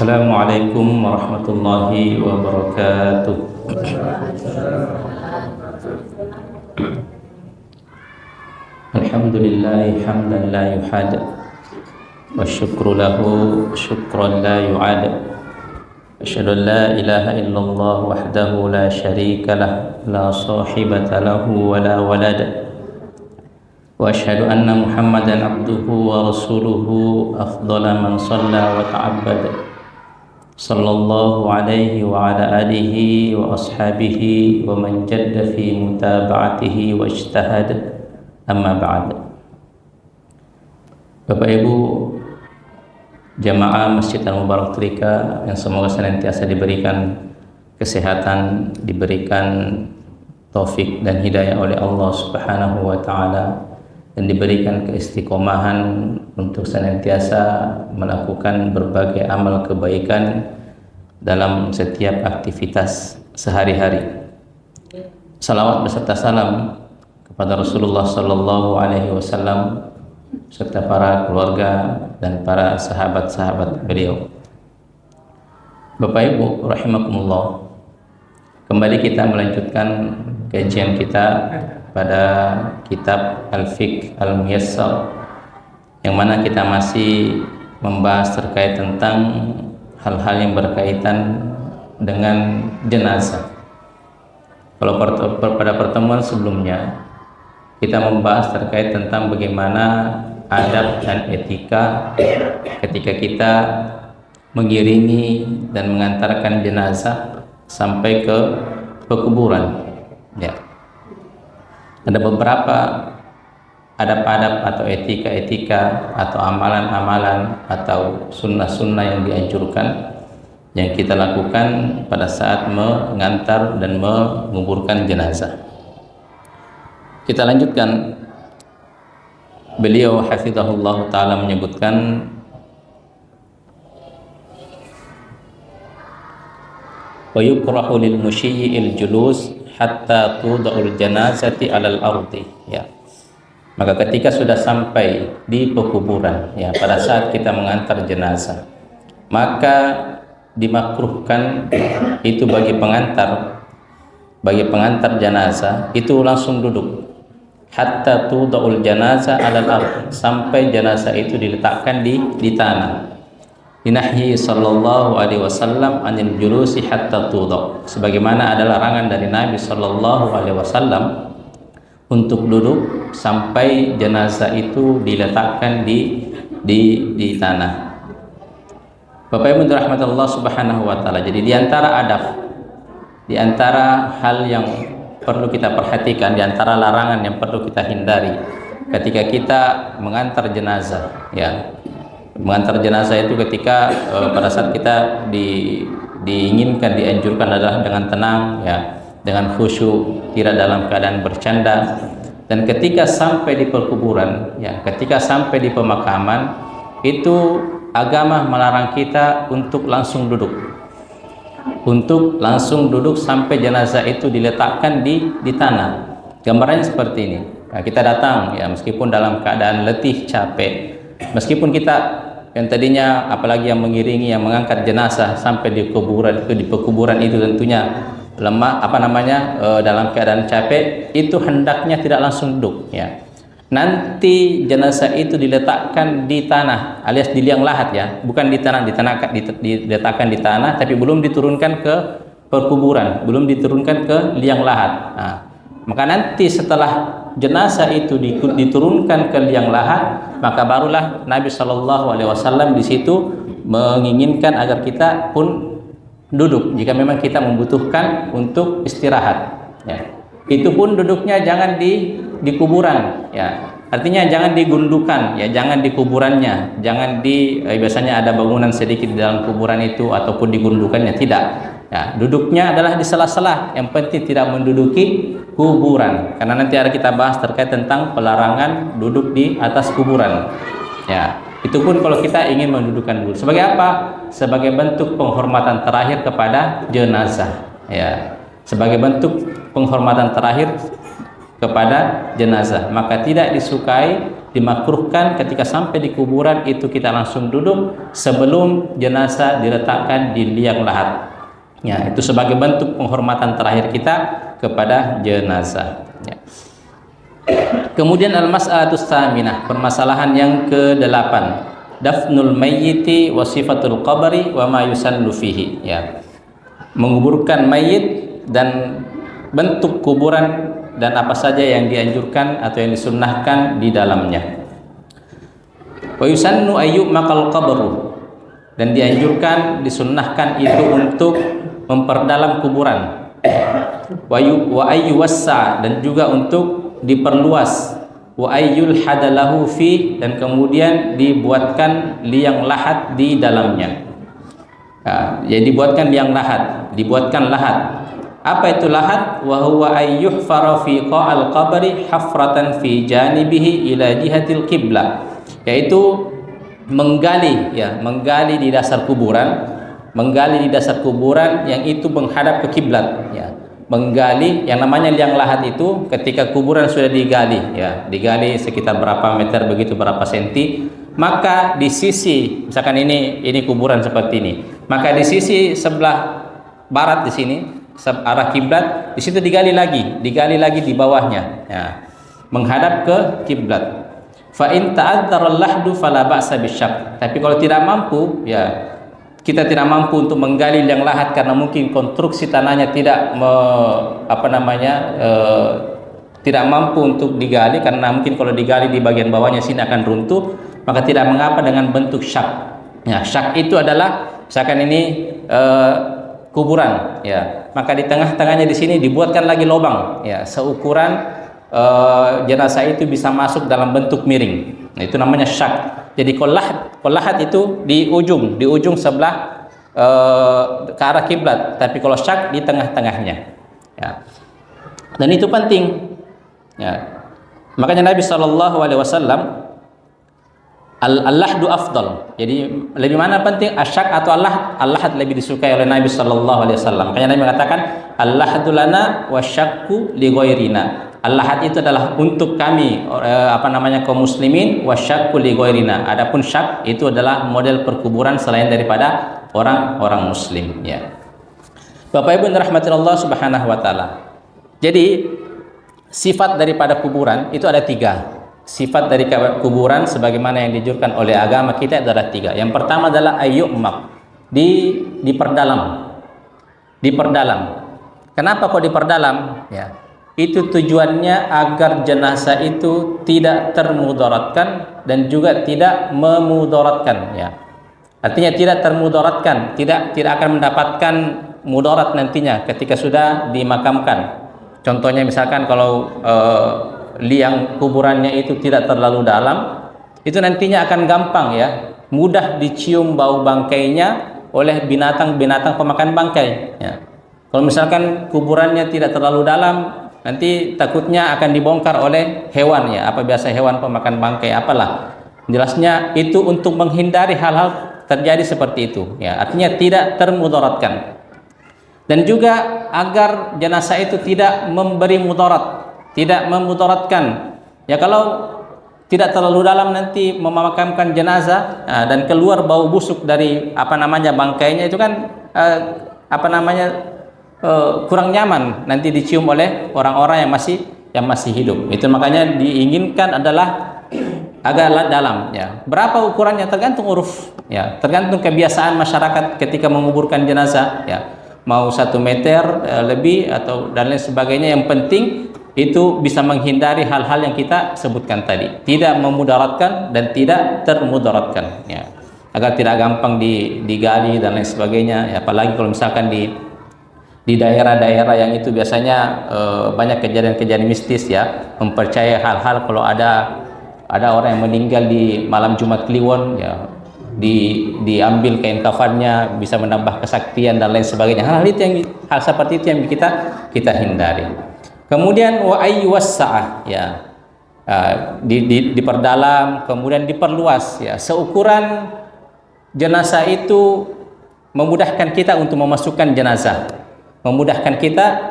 Assalamualaikum warahmatullahi wabarakatuh. Alhamdulillahi hamdan la yuhad wa syukru lahu syukran la yu'ad. Asyhadu an la ilaha illallah wahdahu la syarika lah, la sahibata lahu wa la walad. Wa asyhadu anna Muhammadan abduhu wa rasuluhu afdala man shalla wa ta'abbada. Sallallahu alaihi wa ala alihi wa ashabihi wa man jadda fi mutaba'atihi wa ijtahada. Amma ba'd. Bapak Ibu jamaah Masjid Al-Mubarak Trika yang semoga senantiasa diberikan kesehatan, diberikan taufik dan hidayah oleh Allah Subhanahu wa taala, dan diberikan keistiqomahan untuk senantiasa melakukan berbagai amal kebaikan dalam setiap aktivitas sehari-hari. Salawat beserta salam kepada Rasulullah Sallallahu Alaihi Wasallam serta para keluarga dan para sahabat-sahabat beliau. Bapak Ibu rahimakumullah, kembali kita melanjutkan kajian kita pada kitab Al-Fiqh Al-Muyassar, yang mana kita masih membahas terkait tentang hal-hal yang berkaitan dengan jenazah. Kalau pada pertemuan sebelumnya kita membahas terkait tentang bagaimana adab dan etika ketika kita mengiringi dan mengantarkan jenazah sampai ke pekuburan, ya. Ada beberapa adab-adab atau etika-etika atau amalan-amalan atau sunnah-sunnah yang dianjurkan yang kita lakukan pada saat mengantar dan menguburkan jenazah. Kita lanjutkan. Beliau hafizahullah ta'ala menyebutkan wa yukrahu lil musyyi'il julus hatta tuda'ul janazati alal ardi, ya. Maka ketika sudah sampai di pekuburan, ya, pada saat kita mengantar jenazah, maka dimakruhkan itu bagi pengantar jenazah itu langsung duduk hatta tuda'ul janazah alal ardi, sampai jenazah itu diletakkan di tanah. Dinahyi sallallahu alaihi wasallam anil julusi hatta tuda', sebagaimana ada larangan dari Nabi sallallahu alaihi wasallam untuk duduk sampai jenazah itu diletakkan di tanah. Bapak Ibu rahmat Allah Subhanahu wa taala. Jadi di antara adab, di antara hal yang perlu kita perhatikan, di antara larangan yang perlu kita hindari ketika kita mengantar jenazah, ya. Mengantar jenazah itu ketika pada saat kita diinginkan, dianjurkan adalah dengan tenang, ya, dengan khusyuk, tidak dalam keadaan bercanda. Dan ketika sampai di perkuburan, ya, ketika sampai di pemakaman, itu agama melarang kita untuk langsung duduk, sampai jenazah itu diletakkan di tanah. Gambarannya seperti ini. Nah, kita datang, ya, meskipun dalam keadaan letih, capek, meskipun kita yang tadinya, apalagi yang mengiringi, yang mengangkat jenazah sampai di pekuburan itu tentunya lemah, dalam keadaan capek, itu hendaknya tidak langsung duduk, ya. Nanti jenazah itu diletakkan di tanah alias di liang lahat, ya, bukan di tanah, diletakkan di tanah tapi belum diturunkan ke perkuburan, belum diturunkan ke liang lahat. Nah, maka nanti setelah jenazah itu diturunkan ke liang lahat, maka barulah Nabi Shallallahu Alaihi Wasallam di situ menginginkan agar kita pun duduk jika memang kita membutuhkan untuk istirahat, ya. Itu pun duduknya jangan di kuburan, ya. Artinya jangan digundukan, ya, jangan di kuburannya, jangan biasanya ada bangunan sedikit di dalam kuburan itu ataupun digundukannya, tidak. Ya, duduknya adalah di sela-sela, yang penting tidak menduduki kuburan, karena nanti ada kita bahas terkait tentang pelarangan duduk di atas kuburan, ya. Itu pun kalau kita ingin mendudukan dulu. Sebagai apa? Sebagai bentuk penghormatan terakhir kepada jenazah, ya. Sebagai bentuk penghormatan terakhir kepada jenazah, maka tidak disukai, dimakruhkan ketika sampai di kuburan itu kita langsung duduk sebelum jenazah diletakkan di liang lahat. Ya, itu sebagai bentuk penghormatan terakhir kita kepada jenazah. Ya. Kemudian al-mas'alatus tsaminah, permasalahan yang ke-8, dafnul mayyiti wa sifatul qabri wa ma yusallu fihi. Ya. Menguburkan mayit dan bentuk kuburan dan apa saja yang dianjurkan atau yang disunnahkan di dalamnya. Wa yusannu ayyub maqal qabru, dan dianjurkan, disunnahkan itu untuk memperdalam kuburan. Wa ayyu wassa, dan juga untuk diperluas. Wa ayyul hadalahu fi, dan kemudian dibuatkan liang lahat di dalamnya. Nah, jadi dibuatkan liang lahat, dibuatkan lahat. Apa itu lahat? Wa huwa ayyuhfara fi qa'al qabri hafratan fi janibihi ila jihatil qiblah, yaitu menggali, ya, menggali di dasar kuburan, menggali di dasar kuburan yang itu menghadap ke kiblat, ya. Menggali, yang namanya liang lahat itu ketika kuburan sudah digali, ya, digali sekitar berapa meter begitu, berapa senti, maka di sisi, misalkan ini kuburan seperti ini, maka di sisi sebelah barat di sini arah kiblat, di situ digali lagi di bawahnya, ya, menghadap ke kiblat. Fa in ta'adzara al-lahdu fala ba'sa bisyak. Tapi kalau tidak mampu, ya, kita tidak mampu untuk menggali liang lahat karena mungkin konstruksi tanahnya tidak tidak mampu untuk digali, karena mungkin kalau digali di bagian bawahnya sini akan runtuh, maka tidak mengapa dengan bentuk syak. Ya, syak itu adalah misalkan ini kuburan, ya, maka di tengah-tengahnya di sini dibuatkan lagi lubang, ya, seukuran jenazah itu bisa masuk dalam bentuk miring. Nah, itu namanya syak. Jadi qolahat itu di ujung sebelah ke arah kiblat, tapi kalau syak di tengah-tengahnya, ya. Dan itu penting, ya. Makanya Nabi SAW, al-lahdu afdal. Jadi lebih mana penting, asyak atau al-lahad lebih disukai oleh Nabi SAW. Makanya Nabi mengatakan al-lahdu lana wasyakku li ghairina. Al-lahad itu adalah untuk kami kaum muslimin, wasyakku li ghairina. Adapun syak itu adalah model perkuburan selain daripada orang-orang muslim, ya. Bapak Ibu yang dirahmati Allah Subhanahu wa taala. Jadi sifat daripada kuburan itu ada 3. Sifat dari kuburan sebagaimana yang dianjurkan oleh agama kita adalah 3. Yang pertama adalah ayyumak, diperdalam. Kenapa kok diperdalam? Ya, itu tujuannya agar jenazah itu tidak termudaratkan dan juga tidak memudaratkan, ya. Artinya tidak termudaratkan, tidak akan mendapatkan mudarat nantinya ketika sudah dimakamkan. Contohnya misalkan kalau liang kuburannya itu tidak terlalu dalam, itu nantinya akan gampang, ya, mudah dicium bau bangkainya oleh binatang-binatang pemakan bangkai, ya. Kalau misalkan kuburannya tidak terlalu dalam, nanti takutnya akan dibongkar oleh hewan, ya, apa biasa hewan pemakan bangkai apalah. Jelasnya itu untuk menghindari hal-hal terjadi seperti itu, ya. Artinya tidak termudaratkan. Dan juga agar jenazah itu tidak memberi mudarat, tidak memudaratkan. Ya, kalau tidak terlalu dalam nanti memakamkan jenazah, dan keluar bau busuk dari bangkainya, itu kan kurang nyaman nanti dicium oleh orang-orang yang masih hidup. Itu makanya diinginkan adalah agak dalam, ya. Berapa ukurannya tergantung uruf, ya, tergantung kebiasaan masyarakat ketika menguburkan jenazah, ya. Mau 1 meter lebih atau dan lain sebagainya. Yang penting itu bisa menghindari hal-hal yang kita sebutkan tadi, tidak memudaratkan dan tidak termudaratkan, ya, agar tidak gampang digali dan lain sebagainya, ya. Apalagi kalau misalkan di daerah-daerah yang itu biasanya banyak kejadian-kejadian mistis, ya, mempercayai hal-hal kalau ada orang yang meninggal di malam Jumat Kliwon, ya, diambil kain kafannya bisa menambah kesaktian dan lain sebagainya. Hal seperti itu yang kita hindari. Kemudian wa ayyuwassa'ah, ya, diperdalam, kemudian diperluas, ya, seukuran jenazah itu memudahkan kita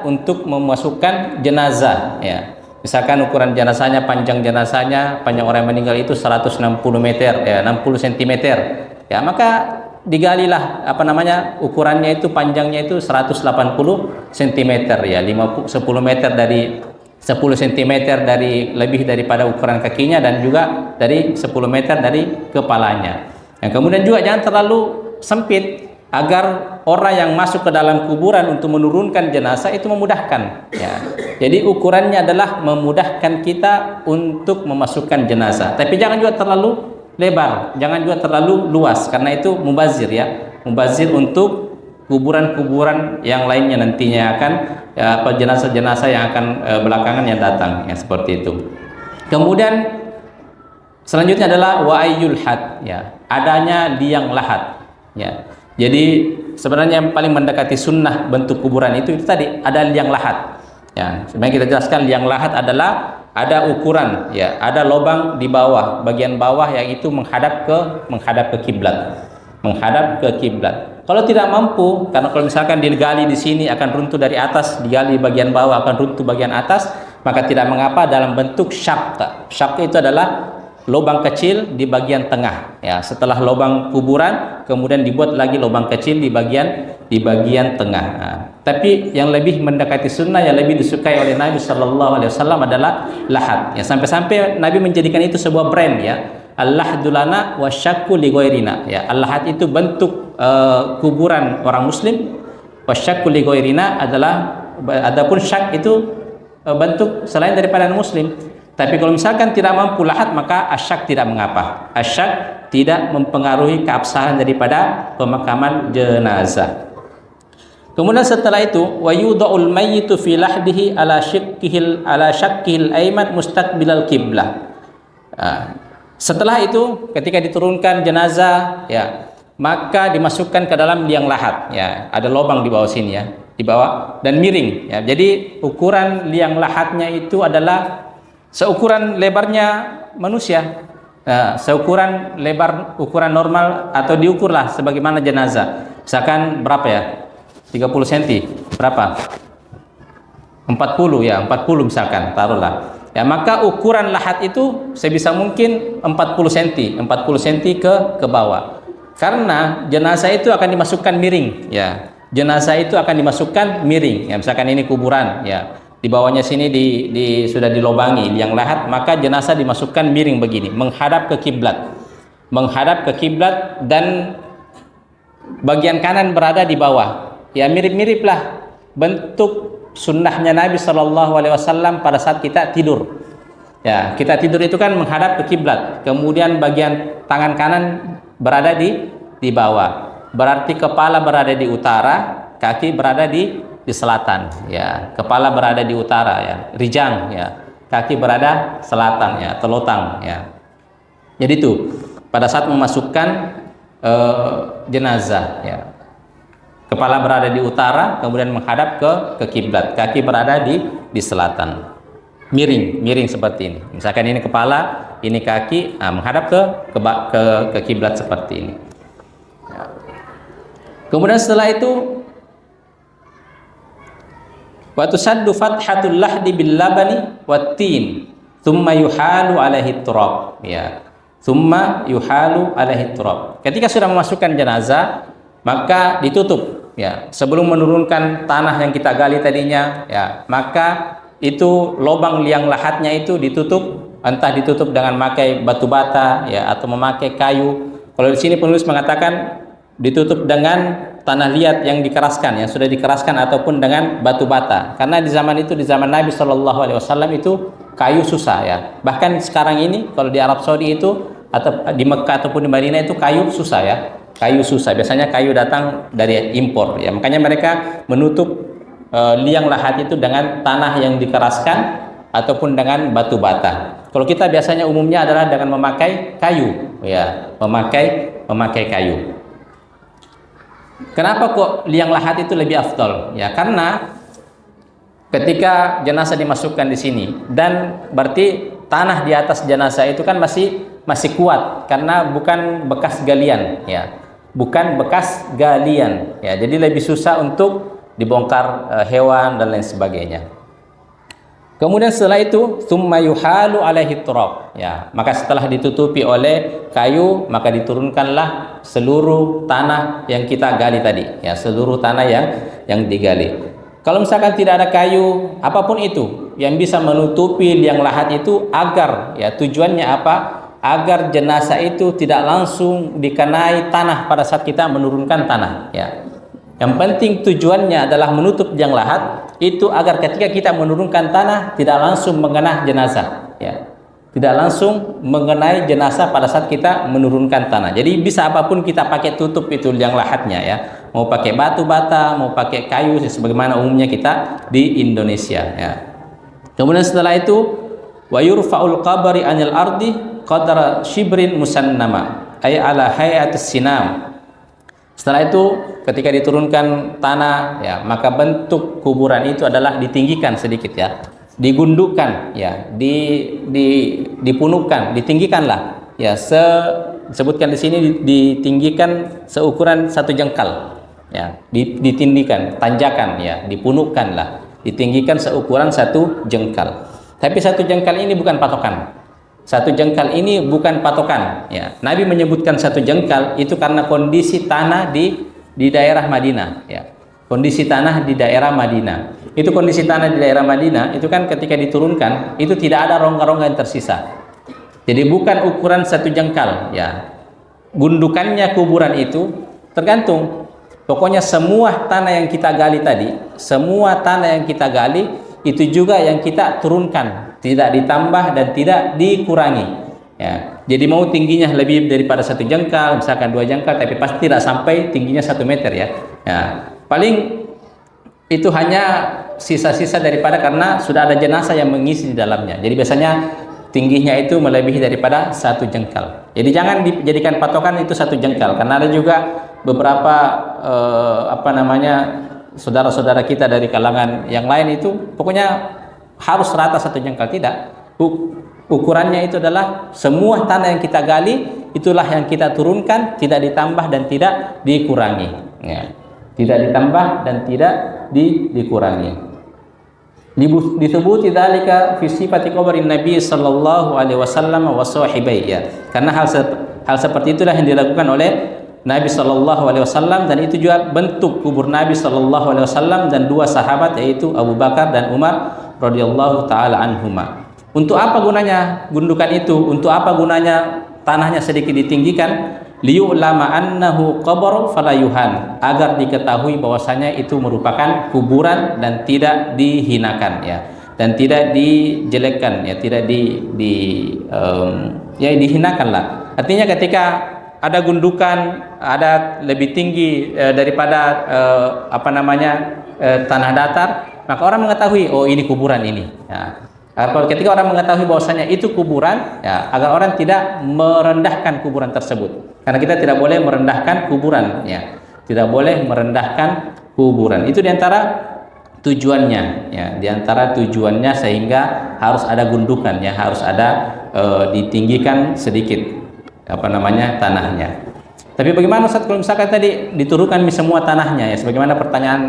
untuk memasukkan jenazah, ya. Misalkan ukuran jenazahnya, panjang orang yang meninggal itu 160 meter, ya 60 cm, ya maka digalilah ukurannya itu, panjangnya itu 180 cm, ya 10 meter dari 10 cm dari lebih daripada ukuran kakinya, dan juga dari 10 meter dari kepalanya. Dan kemudian juga jangan terlalu sempit, agar orang yang masuk ke dalam kuburan untuk menurunkan jenazah itu memudahkan, ya. Jadi ukurannya adalah memudahkan kita untuk memasukkan jenazah, tapi jangan juga terlalu lebar, jangan juga terlalu luas, karena itu mubazir, ya, mubazir untuk kuburan-kuburan yang lainnya nantinya akan, ya, jenazah-jenazah yang akan belakangan yang datang, ya, seperti itu. Kemudian selanjutnya adalah wa ayyul had, ya, adanya liang lahat, ya. Jadi sebenarnya yang paling mendekati sunnah bentuk kuburan itu tadi ada liang lahat, ya. Sebenarnya kita jelaskan liang lahat adalah ada ukuran, ya, ada lubang di bawah, bagian bawah yang itu menghadap ke kiblat, menghadap ke kiblat. Kalau tidak mampu, karena kalau misalkan digali di sini akan runtuh dari atas, digali bagian bawah akan runtuh bagian atas, maka tidak mengapa dalam bentuk syaqq. Syaqq itu adalah lubang kecil di bagian tengah, ya. Setelah lubang kuburan kemudian dibuat lagi lubang kecil di bagian tengah. Nah, tapi yang lebih mendekati sunnah, yang lebih disukai oleh Nabi Shallallahu Alaihi Wasallam adalah lahat, ya. Sampai-sampai Nabi menjadikan itu sebuah brand, ya. Al-lahdulana wa syakku li ghairina, ya. Al-lahat itu bentuk kuburan orang muslim, wa syakku li ghairina adalah, adapun syak itu bentuk selain daripada muslim. Tapi kalau misalkan tidak mampu lahat, maka asyak tidak mengapa. Asyak tidak mempengaruhi keabsahan daripada pemakaman jenazah. Kemudian setelah itu, wa yudha'ul mayyitu fi lahdihi ala syakkihil aiman mustaqbilal qiblah. Setelah itu, ketika diturunkan jenazah, ya, maka dimasukkan ke dalam liang lahat, ya. Ada lubang di bawah sini, ya, di bawah, dan miring, ya. Jadi ukuran liang lahatnya itu adalah seukuran lebarnya manusia, seukuran lebar ukuran normal, atau diukurlah sebagaimana jenazah. Misalkan berapa, ya, 30 cm, berapa? 40, ya, 40 misalkan, taruhlah. Ya, maka ukuran lahat itu sebisa mungkin 40 cm, 40 cm ke bawah. Karena jenazah itu akan dimasukkan miring, ya. Jenazah itu akan dimasukkan miring, ya. Misalkan ini kuburan, ya. Di bawahnya sini sudah dilobangi liang lahat, maka jenazah dimasukkan miring begini, menghadap ke kiblat, dan bagian kanan berada di bawah. Ya, mirip-miriplah bentuk sunnahnya Nabi Shallallahu Alaihi Wasallam pada saat kita tidur. Ya, kita tidur itu kan menghadap ke kiblat, kemudian bagian tangan kanan berada di bawah. Berarti kepala berada di utara, kaki berada di selatan, ya. Kepala berada di utara, ya, rijang, ya. Kaki berada selatan, ya, telotang, ya. Jadi itu pada saat memasukkan jenazah, ya. Kepala berada di utara, kemudian menghadap ke kiblat, kaki berada di selatan. Miring seperti ini. Misalkan ini kepala, ini kaki, menghadap ke kiblat seperti ini. Ya. Kemudian setelah itu wa tusaddu fathatul lahdi bil labani wattin thumma yuhalu alaihi turab, ya. Thumma yuhalu alaihi turab. Ketika sudah memasukkan jenazah, maka ditutup, ya. Sebelum menurunkan tanah yang kita gali tadinya, ya, maka itu lubang liang lahatnya itu ditutup, entah ditutup dengan memakai batu bata, ya, atau memakai kayu. Kalau di sini penulis mengatakan ditutup dengan tanah liat yang dikeraskan, yang sudah dikeraskan, ataupun dengan batu bata. Karena di zaman itu, di zaman Nabi Shallallahu Alaihi Wasallam itu kayu susah, ya. Bahkan sekarang ini kalau di Arab Saudi itu, atau di Mekah ataupun di Madinah itu kayu susah, ya. Kayu susah. Biasanya kayu datang dari impor, ya. Makanya mereka menutup liang lahat itu dengan tanah yang dikeraskan ataupun dengan batu bata. Kalau kita biasanya umumnya adalah dengan memakai kayu, ya, memakai kayu. Kenapa kok liang lahat itu lebih afdol? Ya, karena ketika jenazah dimasukkan di sini, dan berarti tanah di atas jenazah itu kan masih kuat, karena bukan bekas galian, ya, bukan bekas galian, ya. Jadi lebih susah untuk dibongkar hewan dan lain sebagainya. Kemudian setelah itu summa yuhalu alaihi turab, ya, maka setelah ditutupi oleh kayu maka diturunkanlah seluruh tanah yang kita gali tadi, ya, seluruh tanah yang digali. Kalau misalkan tidak ada kayu apapun itu yang bisa menutupi liang lahat itu, agar, ya, tujuannya apa? Agar jenazah itu tidak langsung dikenai tanah pada saat kita menurunkan tanah, ya. Yang penting tujuannya adalah menutup liang lahat itu agar ketika kita menurunkan tanah tidak langsung mengenai jenazah, ya. Tidak langsung mengenai jenazah pada saat kita menurunkan tanah. Jadi bisa apapun kita pakai tutup itu liang lahatnya, ya. Mau pakai batu bata, mau pakai kayu sebagaimana umumnya kita di Indonesia, ya. Kemudian setelah itu wa yurfa'ul qabri 'anil ardi qadra shibrin musannama ay ala hayatis sinam. Setelah itu ketika diturunkan tanah, ya, maka bentuk kuburan itu adalah ditinggikan sedikit, ya, digundukkan, ya, dipunukkan, ditinggikanlah, ya, disebutkan di sini ditinggikan seukuran satu jengkal, ya, ditinggikan, tanjakan, ya, dipunukkanlah, ditinggikan seukuran satu jengkal. Tapi satu jengkal ini bukan patokan. Satu jengkal ini bukan patokan, ya. Nabi menyebutkan satu jengkal itu karena kondisi tanah di daerah Madinah, ya. Kondisi tanah di daerah Madinah. Itu kondisi tanah di daerah Madinah itu kan ketika diturunkan itu tidak ada rongga-rongga yang tersisa. Jadi bukan ukuran satu jengkal, ya. Gundukannya kuburan itu tergantung. Pokoknya semua tanah yang kita gali tadi, semua tanah yang kita gali itu juga yang kita turunkan, tidak ditambah dan tidak dikurangi, ya. Jadi mau tingginya lebih daripada satu jengkal, misalkan 2 jengkal, tapi pasti tidak sampai tingginya 1 meter, ya. Ya, paling itu hanya sisa-sisa daripada karena sudah ada jenazah yang mengisi di dalamnya. Jadi biasanya tingginya itu melebihi daripada 1 jengkal. Jadi jangan dijadikan patokan itu 1 jengkal, karena ada juga beberapa saudara-saudara kita dari kalangan yang lain itu pokoknya harus rata 1 jengkal. Tidak, ukurannya itu adalah semua tanah yang kita gali itulah yang kita turunkan, tidak ditambah dan tidak dikurangi, ya. Tidak ditambah dan tidak dikurangi. Disebut dzalika fi sifati qabrin Nabi sallallahu alaihi wasallam wa sahibai, ya. Karena hal seperti itulah yang dilakukan oleh Nabi Shallallahu Alaihi Wasallam, dan itu juga bentuk kubur Nabi Shallallahu Alaihi Wasallam dan 2 sahabat yaitu Abu Bakar dan Umar radhiyallahu taala anhuma. Untuk apa gunanya gundukan itu? Untuk apa gunanya tanahnya sedikit ditinggikan? Liyu'lama annahu qabr falayuhan, agar diketahui bahwasanya itu merupakan kuburan dan tidak dihinakan, ya, dan tidak dijelekkan, ya, tidak dihinakanlah. Artinya ketika ada gundukan, ada lebih tinggi daripada tanah datar, maka orang mengetahui, oh ini kuburan ini, ya. Ketika orang mengetahui bahwasanya itu kuburan, ya, agar orang tidak merendahkan kuburan tersebut, karena kita tidak boleh merendahkan kuburan, ya, tidak boleh merendahkan kuburan. Itu diantara tujuannya, ya, diantara tujuannya sehingga harus ada gundukan, ya, harus ada ditinggikan sedikit tanahnya. Tapi bagaimana Ustaz kalau misalkan tadi diturunkan semua tanahnya, ya, sebagaimana pertanyaan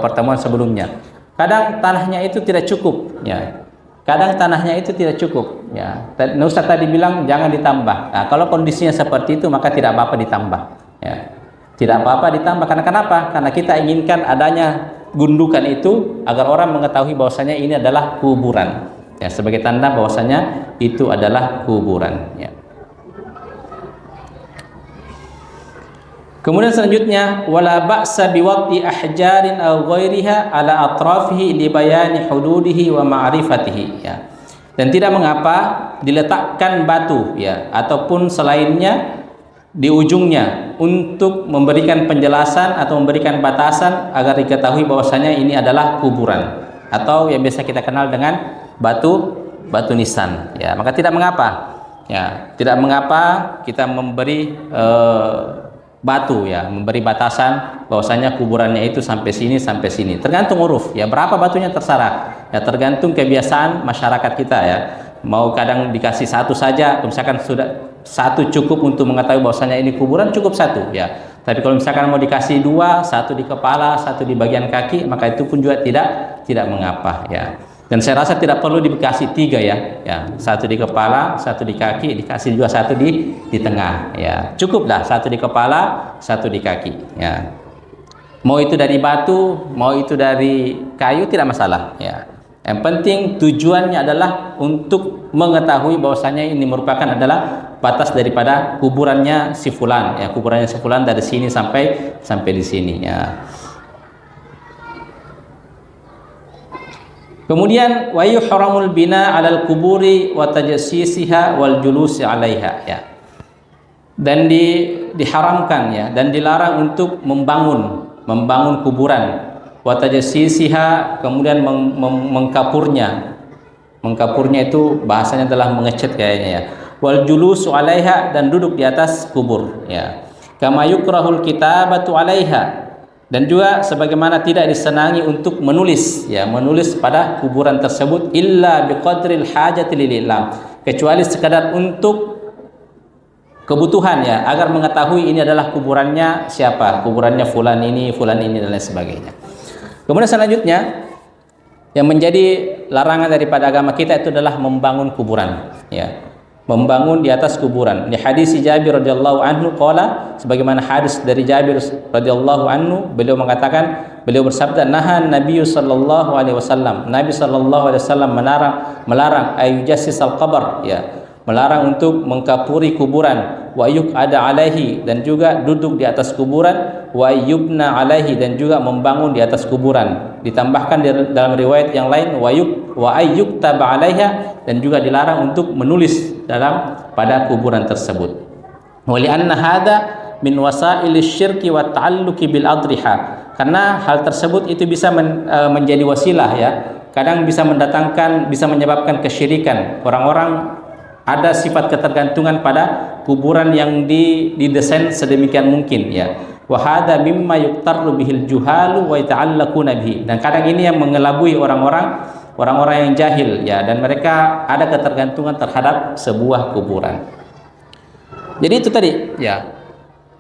pertemuan sebelumnya. Kadang tanahnya itu tidak cukup, ya. Kadang tanahnya itu tidak cukup, ya. Ustaz tadi bilang jangan ditambah. Nah, kalau kondisinya seperti itu maka tidak apa-apa ditambah, ya. Tidak apa-apa ditambah, karena kenapa? Karena kita inginkan adanya gundukan itu agar orang mengetahui bahwasanya ini adalah kuburan, ya, sebagai tanda bahwasanya itu adalah kuburan, ya. Kemudian selanjutnya wala ba'sa biwaqti ahjarin aw ghairiha ala atrafihi li bayani hududihi wa ma'rifatihi, ya. Dan tidak mengapa diletakkan batu, ya, ataupun selainnya di ujungnya untuk memberikan penjelasan atau memberikan batasan agar diketahui bahwasanya ini adalah kuburan, atau yang biasa kita kenal dengan batu nisan, ya. Maka tidak mengapa, ya, tidak mengapa kita memberi batu, ya, memberi batasan bahwasanya kuburannya itu sampai sini sampai sini. Tergantung uruf, ya, berapa batunya terserah, ya, tergantung kebiasaan masyarakat kita, ya. Mau kadang dikasih 1 saja, misalkan sudah 1 cukup untuk mengetahui bahwasanya ini kuburan, cukup 1, ya. Tapi kalau misalkan mau dikasih 2, 1 di kepala, 1 di bagian kaki, maka itu pun juga tidak mengapa, ya. Dan saya rasa tidak perlu dikasih 3 ya, 1 di kepala, 1 di kaki, dikasih juga 1 di tengah ya. Cukuplah 1 di kepala, 1 di kaki ya. Mau itu dari batu, mau itu dari kayu, tidak masalah ya. Yang penting tujuannya adalah untuk mengetahui bahwasanya ini merupakan adalah batas daripada kuburannya si fulan ya, kuburannya si fulan dari sini sampai di sini ya. Kemudian wa yuhramul bina 'alal kuburi wa tajassisiha wal julusi 'alaiha ya. Dan diharamkan ya, dan dilarang untuk membangun kuburan, wa tajassisiha, kemudian mengkapurnya. Mengkapurnya itu bahasanya adalah mengecat kayaknya ya. Wal julusu 'alaiha, dan duduk di atas kubur ya. Kama yukrahul kitabatu 'alaiha, dan juga sebagaimana tidak disenangi untuk menulis ya, menulis pada kuburan tersebut, illa biqadril hajati lil ilam, kecuali sekadar untuk kebutuhan ya, agar mengetahui ini adalah kuburannya siapa, kuburannya fulan ini dan lain sebagainya. Kemudian selanjutnya yang menjadi larangan daripada agama kita itu adalah membangun kuburan ya, membangun di atas kuburan. Di hadis Jabir radhiyallahu anhu qala, sebagaimana hadis dari Jabir radhiyallahu anhu, beliau bersabda, nahan Nabi sallallahu alaihi wasallam, Nabi sallallahu alaihi wasallam melarang ayujassisal qabr ya, melarang untuk mengkapuri kuburan, wa yuqada alaihi, dan juga duduk di atas kuburan, wa yubna alaihi, dan juga membangun di atas kuburan. Ditambahkan dalam riwayat yang lain wa ayyuktaba alaiha, dan juga dilarang untuk menulis pada kuburan tersebut. Wa li'anna hadza min wasailis syirki wa ta'alluqi bil adriha, karena hal tersebut itu bisa menjadi wasilah ya, kadang bisa menyebabkan kesyirikan. Orang-orang ada sifat ketergantungan pada kuburan yang didesain sedemikian mungkin ya. Wa hadza mimma yuqtarru bihil juhalu wa yata'allaquna bihi, dan kadang ini yang mengelabui orang-orang yang jahil ya, dan mereka ada ketergantungan terhadap sebuah kuburan. Jadi itu tadi ya,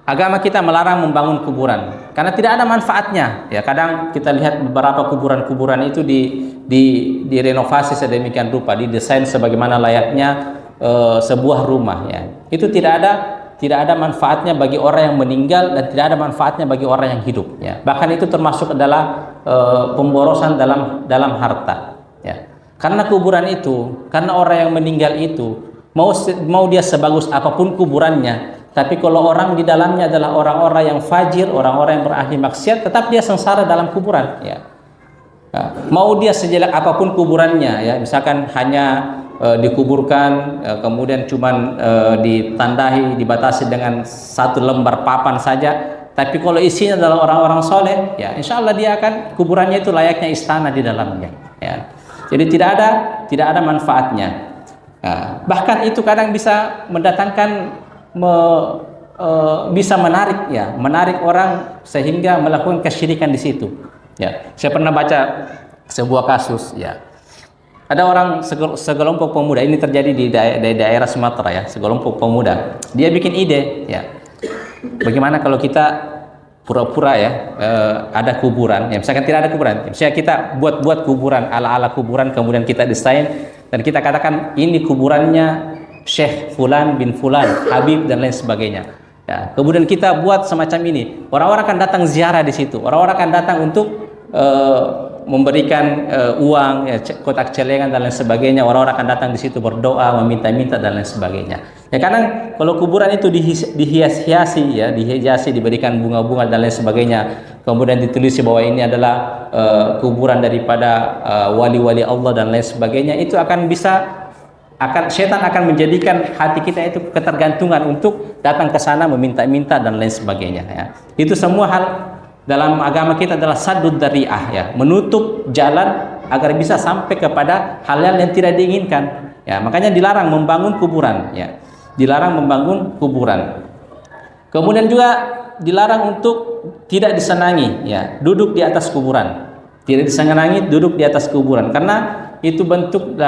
agama kita melarang membangun kuburan karena tidak ada manfaatnya ya. Kadang kita lihat beberapa kuburan itu direnovasi sedemikian rupa, didesain sebagaimana layaknya sebuah rumah ya. Itu tidak ada manfaatnya bagi orang yang meninggal, dan tidak ada manfaatnya bagi orang yang hidup ya. Bahkan itu termasuk adalah pemborosan dalam harta ya. Karena kuburan itu, karena orang yang meninggal itu mau dia sebagus apapun kuburannya, tapi kalau orang di dalamnya adalah orang-orang yang fajir, orang-orang yang berahli maksiat, tetap dia sengsara dalam kuburan ya. Mau dia sejelek apapun kuburannya ya, misalkan hanya dikuburkan kemudian cuman ditandahi, dibatasi dengan 1 lembar papan saja, tapi kalau isinya adalah orang-orang soleh ya, insya Allah dia akan, kuburannya itu layaknya istana di dalamnya ya. Jadi tidak ada manfaatnya. Nah, bahkan itu kadang bisa mendatangkan bisa menarik orang sehingga melakukan kesyirikan di situ ya. Saya pernah baca sebuah kasus ya, ada orang segelompok pemuda, ini terjadi di daerah Sumatera ya, segelompok pemuda, dia bikin ide ya, bagaimana kalau kita pura-pura ya ada kuburan ya, misalkan tidak ada kuburan, misalnya kita buat kuburan ala kuburan, kemudian kita desain dan kita katakan ini kuburannya Syekh Fulan bin Fulan, Habib dan lain sebagainya ya. Kemudian kita buat semacam ini, orang-orang akan datang ziarah di situ, orang-orang akan datang untuk memberikan uang ya, kotak celengan dan lain sebagainya. Orang-orang akan datang di situ berdoa, meminta-minta dan lain sebagainya ya. Kadang kalau kuburan itu dihias-hiasi ya, diberikan bunga-bunga dan lain sebagainya, kemudian ditulis bahwa ini adalah kuburan daripada wali-wali Allah dan lain sebagainya, itu setan akan menjadikan hati kita itu ketergantungan untuk datang ke sana meminta-minta dan lain sebagainya ya. Itu semua hal dalam agama kita adalah saddud dzari'ah ya, menutup jalan agar bisa sampai kepada hal-hal yang tidak diinginkan ya. Makanya dilarang membangun kuburan ya, dilarang membangun kuburan. Kemudian juga dilarang untuk tidak disenangi ya, duduk di atas kuburan, tidak disenangi duduk di atas kuburan, karena itu bentuk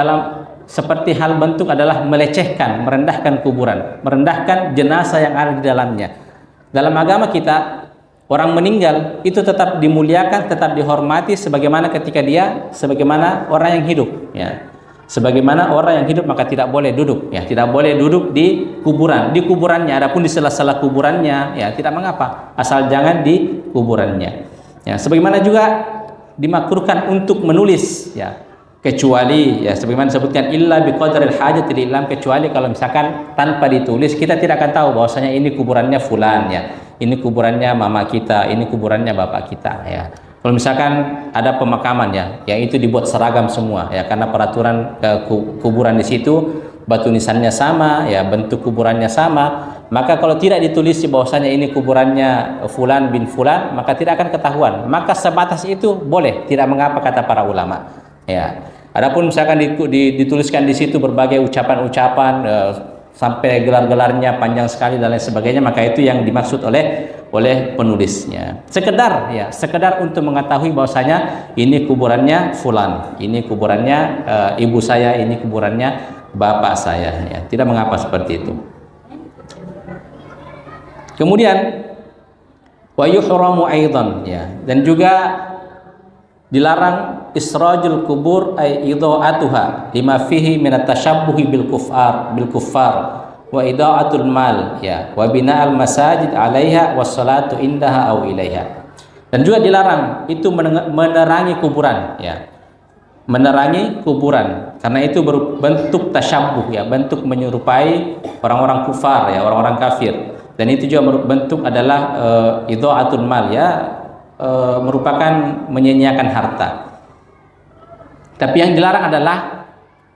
seperti hal bentuk adalah melecehkan, merendahkan kuburan, merendahkan jenazah yang ada di dalamnya. Dalam agama kita orang meninggal itu tetap dimuliakan, tetap dihormati sebagaimana sebagaimana orang yang hidup, ya. Sebagaimana orang yang hidup maka tidak boleh duduk, ya, tidak boleh duduk di kuburannya, adapun di sela-sela kuburannya, ya, tidak mengapa, asal jangan di kuburannya. Ya, sebagaimana juga dimakruhkan untuk menulis, ya, kecuali, ya, sebagaimana disebutkan illa biqadril hajat lil ilam, kecuali kalau misalkan tanpa ditulis kita tidak akan tahu bahwasanya ini kuburannya fulan, ya, ini kuburannya mama kita, ini kuburannya bapak kita, ya. Kalau misalkan ada pemakaman, ya, yang itu dibuat seragam semua, ya, karena peraturan kuburan di situ batu nisannya sama, ya, bentuk kuburannya sama, maka kalau tidak ditulis bahwasanya ini kuburannya fulan bin fulan, maka tidak akan ketahuan. Maka sebatas itu boleh, tidak mengapa kata para ulama, ya. Adapun misalkan dituliskan di situ berbagai ucapan-ucapan, sampai gelar-gelarnya panjang sekali dan lain sebagainya, maka itu yang dimaksud oleh penulisnya. Sekedar untuk mengetahui bahwasanya ini kuburannya fulan, ini kuburannya ibu saya, ini kuburannya bapak saya, ya. Tidak mengapa seperti itu. Kemudian wa yuhramu aidan, ya, dan juga dilarang israjul kubur ay idha'atuha lima fihi min at-tashabbuhi bil kuffar wa ida'atul mal, ya, wa bina'al masajid 'alaiha was salatu indaha aw ilaiha. Dan juga dilarang itu menerangi kuburan, ya. Menerangi kuburan karena itu berbentuk tasyabbuh, ya, bentuk menyerupai orang-orang kufar, ya, orang-orang kafir. Dan itu juga bentuk adalah idha'atul mal, ya, merupakan menyia-nyiakan harta. Tapi yang dilarang adalah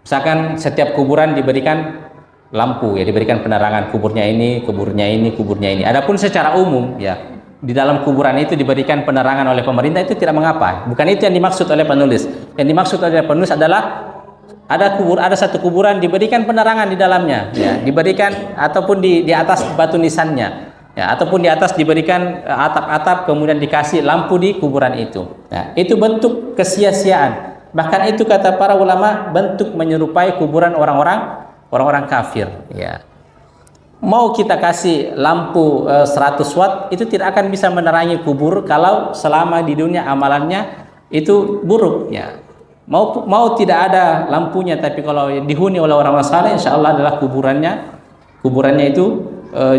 misalkan setiap kuburan diberikan lampu, ya, diberikan penerangan kuburnya ini, kuburnya ini, kuburnya ini. Adapun secara umum, ya, di dalam kuburan itu diberikan penerangan oleh pemerintah, itu tidak mengapa. Bukan itu yang dimaksud oleh penulis. Yang dimaksud oleh penulis adalah ada satu kuburan diberikan penerangan di dalamnya, ya, diberikan ataupun di atas batu nisannya, ya, ataupun di atas diberikan atap-atap kemudian dikasih lampu di kuburan itu. Nah, itu bentuk kesia-siaan. Bahkan itu kata para ulama bentuk menyerupai kuburan orang-orang kafir, ya. Mau kita kasih lampu 100 watt itu tidak akan bisa menerangi kubur kalau selama di dunia amalannya itu buruk, ya. Mau tidak ada lampunya, tapi kalau dihuni oleh orang saleh, insya Allah adalah kuburannya itu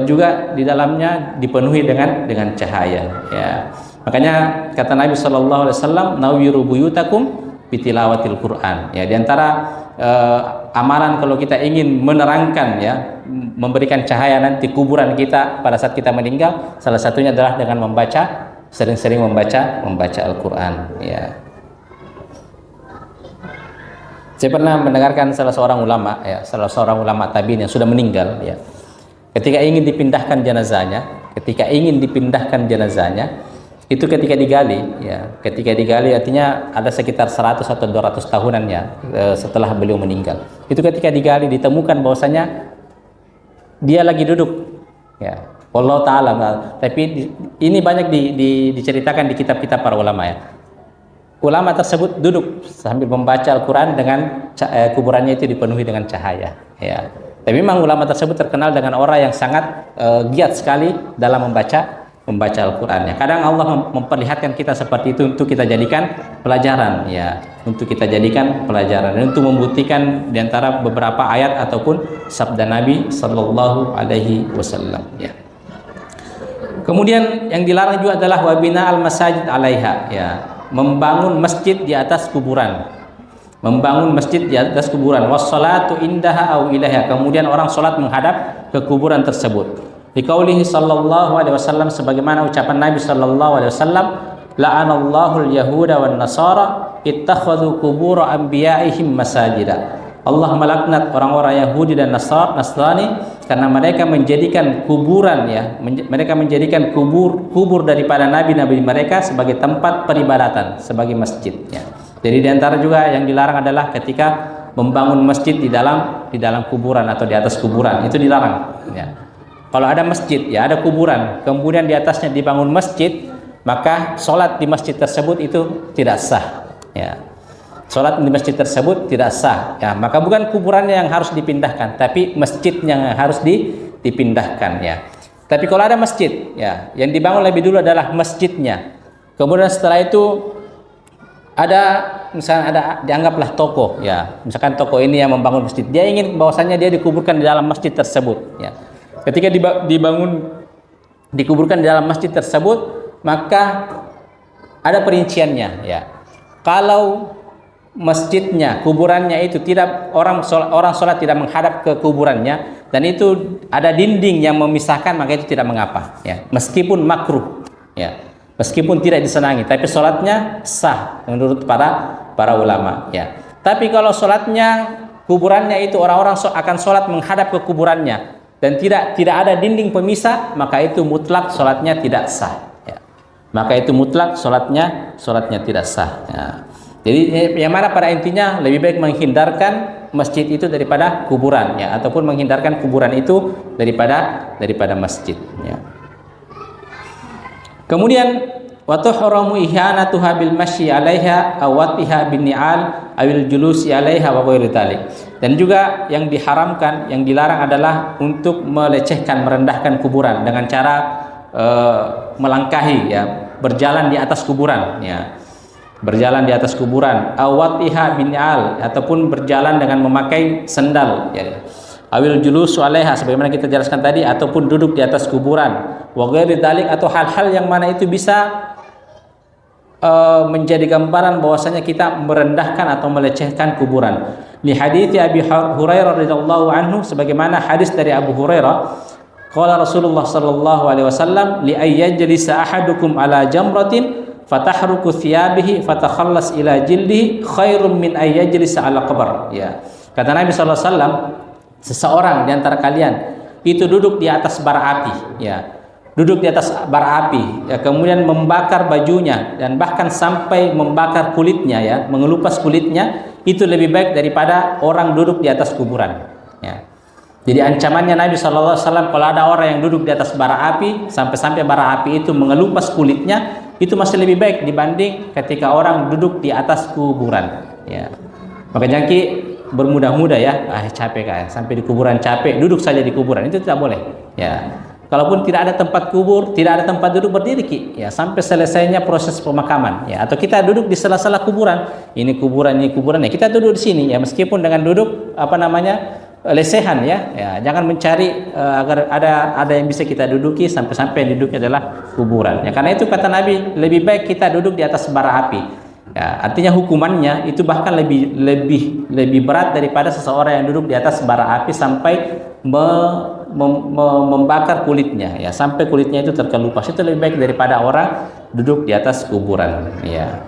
juga di dalamnya dipenuhi dengan cahaya, ya. Makanya kata Nabi Shallallahu Alaihi Wasallam, nawiru buyutakum bitilawatil Quran, ya. Di antara amalan kalau kita ingin menerangkan, ya, memberikan cahaya nanti kuburan kita pada saat kita meninggal, salah satunya adalah dengan sering-sering membaca Al-Quran, ya. Saya pernah mendengarkan salah seorang ulama, ya, salah seorang ulama tabi'in yang sudah meninggal, ya. Ketika ingin dipindahkan jenazahnya, itu ketika digali, ya, artinya ada sekitar 100 atau 200 tahunan, ya, setelah beliau meninggal. Itu ketika digali ditemukan bahwasanya dia lagi duduk, ya. Wallahu taala. Tapi ini banyak diceritakan di kitab-kitab para ulama, ya. Ulama tersebut duduk sambil membaca Al-Quran dengan kuburannya itu dipenuhi dengan cahaya, ya. Tapi memang ulama tersebut terkenal dengan orang yang sangat giat sekali dalam membaca Al-Quran, ya. Kadang Allah memperlihatkan kita seperti itu untuk kita jadikan pelajaran, ya, untuk kita jadikan pelajaran dan untuk membuktikan di antara beberapa ayat ataupun sabda Nabi Sallallahu Alaihi Wasallam, ya. Kemudian yang dilarang juga adalah wabina al-masajid 'alaiha, ya, membangun masjid di atas kuburan. Wassalatu indaha au ilaiha, kemudian orang salat menghadap ke kuburan tersebut. Liqaulihi sallallahu alaihi wasallam, sebagaimana ucapan Nabi sallallahu alaihi wasallam, la'anallahu al-yahuda wan nasara ittakhadhu qubur anbiya'ihim masajida. Allah melaknat orang-orang Yahudi dan Nasrani karena mereka menjadikan kuburan, ya, mereka menjadikan kubur daripada nabi-nabi mereka sebagai tempat peribadatan, sebagai masjid, ya. Jadi diantara juga yang dilarang adalah ketika membangun masjid di dalam kuburan atau di atas kuburan, itu dilarang, ya. Kalau ada masjid, ya, ada kuburan, kemudian di atasnya dibangun masjid, maka sholat di masjid tersebut itu tidak sah, ya. Sholat di masjid tersebut tidak sah, ya. Maka bukan kuburannya yang harus dipindahkan, tapi masjidnya yang harus dipindahkan, ya. Tapi kalau ada masjid, ya, yang dibangun lebih dulu adalah masjidnya. Kemudian setelah itu ada, misalnya ada, dianggaplah toko, ya, misalkan toko ini yang membangun masjid, dia ingin bahwasanya dia dikuburkan di dalam masjid tersebut, ya. Ketika dikuburkan di dalam masjid tersebut, maka ada perinciannya, ya. Kalau masjidnya, kuburannya itu tidak orang sholat tidak menghadap ke kuburannya, dan itu ada dinding yang memisahkan, maka itu tidak mengapa, ya. Meskipun makruh, ya. Meskipun tidak disenangi, tapi sholatnya sah menurut para ulama, ya. Tapi kalau sholatnya, kuburannya itu orang-orang akan sholat menghadap ke kuburannya dan tidak ada dinding pemisah, maka itu mutlak sholatnya tidak sah, ya. Maka itu mutlak sholatnya tidak sah, ya. Jadi yang mana pada intinya lebih baik menghindarkan masjid itu daripada kuburan, ya, ataupun menghindarkan kuburan itu daripada masjid, ya. Kemudian wa tuhramu ihanatuha bil masyi 'alaiha aw watiha bin ni'al awil julusi 'alaiha wa ghairi dzalik. Dan juga yang diharamkan, yang dilarang adalah untuk melecehkan, merendahkan kuburan dengan cara melangkahi, ya, berjalan di atas kuburan, ya. Berjalan di atas kuburan, aw watiha bin ni'al, ataupun berjalan dengan memakai sendal, ya. Awil julusu 'alaiha, sebagaimana kita jelaskan tadi, ataupun duduk di atas kuburan, wa ghairi dzalik, atau hal-hal yang mana itu bisa menjadi gambaran bahwasanya kita merendahkan atau melecehkan kuburan. Li hadits Abi Hurairah radhiyallahu anhu, sebagaimana hadis dari Abu Hurairah, qala Rasulullah sallallahu alaihi wasallam, li ayyajlisa ahadukum ala jamratin fatahruku thiyabihi fatakhallas ila jildihi khairum min ayyajlisa ala qabr, ya. Kata Nabi sallallahu alaihi wasallam, seseorang di antara kalian itu duduk di atas bara api, ya, duduk di atas bara api, ya, kemudian membakar bajunya dan bahkan sampai membakar kulitnya, ya, mengelupas kulitnya, itu lebih baik daripada orang duduk di atas kuburan, ya. Jadi ancamannya Nabi SAW, kalau ada orang yang duduk di atas bara api sampai bara api itu mengelupas kulitnya, itu masih lebih baik dibanding ketika orang duduk di atas kuburan, ya. Maka jangki bermudah-mudah, ya, capek kan, sampai di kuburan capek, duduk saja di kuburan, itu tidak boleh, ya. Kalaupun tidak ada tempat kubur, tidak ada tempat duduk, berdiri, ya, sampai selesainya proses pemakaman, ya. Atau kita duduk di sela-sela kuburan, ini kuburan, ya, kita duduk di sini, ya, meskipun dengan duduk lesehan, ya, jangan mencari agar ada yang bisa kita duduki sampai duduknya adalah kuburan, ya. Karena itu kata Nabi, lebih baik kita duduk di atas bara api, ya. Artinya hukumannya itu bahkan lebih berat daripada seseorang yang duduk di atas bara api sampai membakar kulitnya, ya, sampai kulitnya itu terkelupas. Itu lebih baik daripada orang duduk di atas kuburan, ya.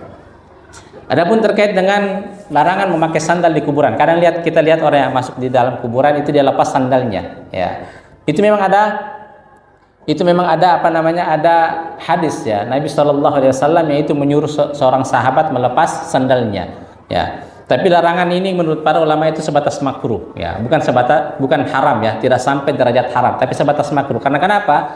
Adapun terkait dengan larangan memakai sandal di kuburan, kadang kita lihat orang yang masuk di dalam kuburan itu dia lepas sandalnya, ya. Itu memang ada ada hadis, ya, Nabi SAW yaitu menyuruh seorang sahabat melepas sandalnya, ya. Tapi larangan ini menurut para ulama itu sebatas makruh, ya, bukan haram, ya, tidak sampai derajat haram, tapi sebatas makruh. Karena kenapa?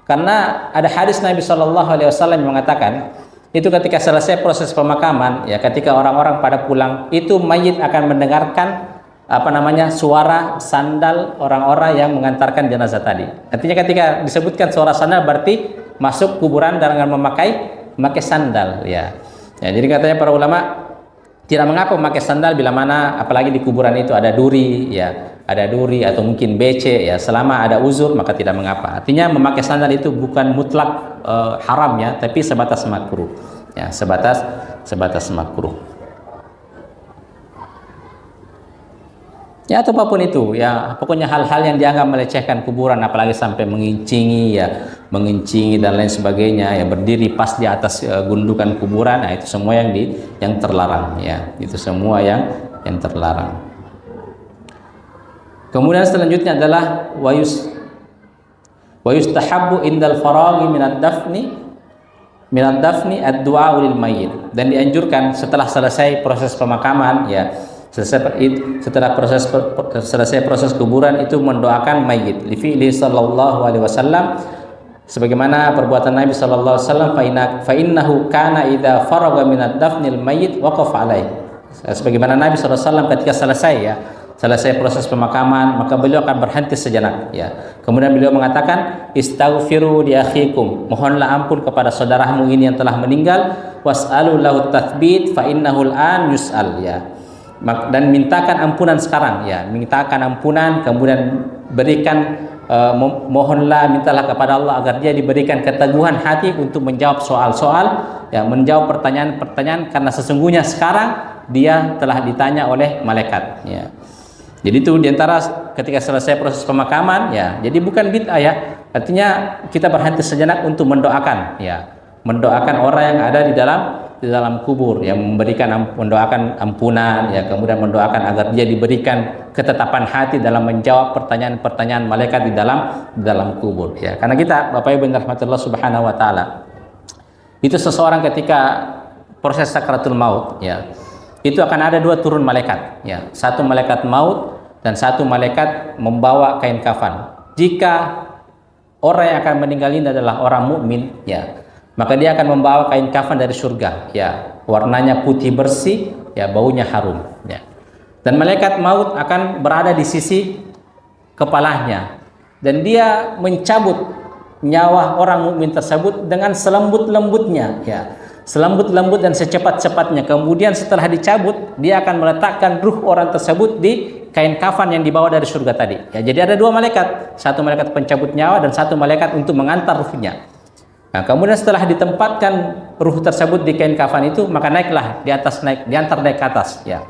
Karena ada hadis Nabi SAW yang mengatakan, itu ketika selesai proses pemakaman, ya, ketika orang-orang pada pulang, itu mayit akan mendengarkan suara sandal orang-orang yang mengantarkan jenazah tadi. Artinya ketika disebutkan suara sandal berarti masuk kuburan dengan memakai sandal, ya. Ya, jadi katanya para ulama tidak mengapa memakai sandal bila mana apalagi di kuburan itu ada duri, ya, ada duri atau mungkin becek, ya, selama ada uzur maka tidak mengapa. Artinya memakai sandal itu bukan mutlak haram, ya, tapi sebatas makruh, ya, sebatas makruh. Ya, atau apapun itu, ya, pokoknya hal-hal yang dianggap melecehkan kuburan, apalagi sampai mengincingi dan lain sebagainya, ya, berdiri pas di atas gundukan kuburan, nah, itu semua yang terlarang, ya, itu semua yang terlarang. Kemudian selanjutnya adalah wa yustahabbu indal faraghi minad dafni ad-du'a lil mayyit, dan dianjurkan setelah selesai proses pemakaman, ya, setelah selesai proses kuburan itu mendoakan mayit. Li fi'li sallallahu alaihi wasallam, sebagaimana perbuatan Nabi sallallahu alaihi wasallam, fa innahu kana idza faraga min ad-dafnil mayyit waqafa alaihi. Sebagaimana Nabi sallallahu alaihi wasallam ketika selesai, ya, selesai proses pemakaman, maka beliau akan berhenti sejenak, ya. Kemudian beliau mengatakan, istaghfiru li akhikum, mohonlah ampun kepada saudaramu ini yang telah meninggal, was'alu lahu tathbit fa innahu al-an yus'al, ya. Dan mintakan ampunan sekarang, ya, mintakan ampunan, kemudian berikan mohonlah, mintalah kepada Allah agar dia diberikan keteguhan hati untuk menjawab soal-soal, ya, menjawab pertanyaan-pertanyaan, karena sesungguhnya sekarang dia telah ditanya oleh malaikat, ya. Jadi itu diantara ketika selesai proses pemakaman, ya. Jadi bukan bid'ah, ya. Artinya kita berhenti sejenak untuk mendoakan, ya, mendoakan orang yang ada di dalam kubur, yang mendoakan ampunan, ya, kemudian mendoakan agar dia diberikan ketetapan hati dalam menjawab pertanyaan-pertanyaan malaikat di dalam kubur, ya. Karena kita, Bapak Ibu yang rahmatullah subhanahu wa taala, itu seseorang ketika proses sakratul maut, ya, itu akan ada dua turun malaikat, ya. Satu malaikat maut dan satu malaikat membawa kain kafan. Jika orang yang akan meninggal ini adalah orang mukmin, ya, maka dia akan membawa kain kafan dari surga, ya, warnanya putih bersih, ya, baunya harum, ya. Dan malaikat maut akan berada di sisi kepalanya, dan dia mencabut nyawa orang mukmin tersebut dengan selembut-lembutnya, ya, selembut-lembut dan secepat-cepatnya. Kemudian setelah dicabut, dia akan meletakkan ruh orang tersebut di kain kafan yang dibawa dari surga tadi, ya. Jadi ada dua malaikat, satu malaikat pencabut nyawa dan satu malaikat untuk mengantar ruhnya. Nah, kemudian setelah ditempatkan ruh tersebut di kain kafan itu, maka naiklah diantar naik ke atas, ya,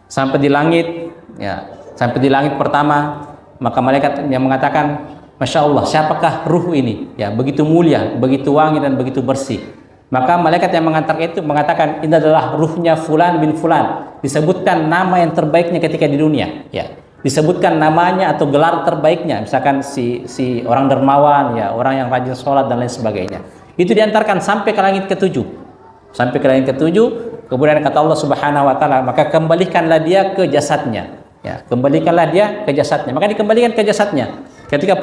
sampai di langit, ya, sampai di langit pertama. Maka malaikat yang mengatakan, Masya Allah, siapakah ruh ini, ya, begitu mulia, begitu wangi dan begitu bersih. Maka malaikat yang mengantar itu mengatakan, ini adalah ruhnya fulan bin fulan, disebutkan nama yang terbaiknya ketika di dunia, ya, disebutkan namanya atau gelar terbaiknya, misalkan si orang dermawan, ya, orang yang rajin sholat dan lain sebagainya. Itu diantarkan sampai ke langit ketujuh, sampai ke langit ketujuh. Kemudian kata Allah Subhanahu wa taala, maka kembalikanlah dia ke jasadnya, ya, kembalikanlah dia ke jasadnya. Maka dikembalikan ke jasadnya. Ketika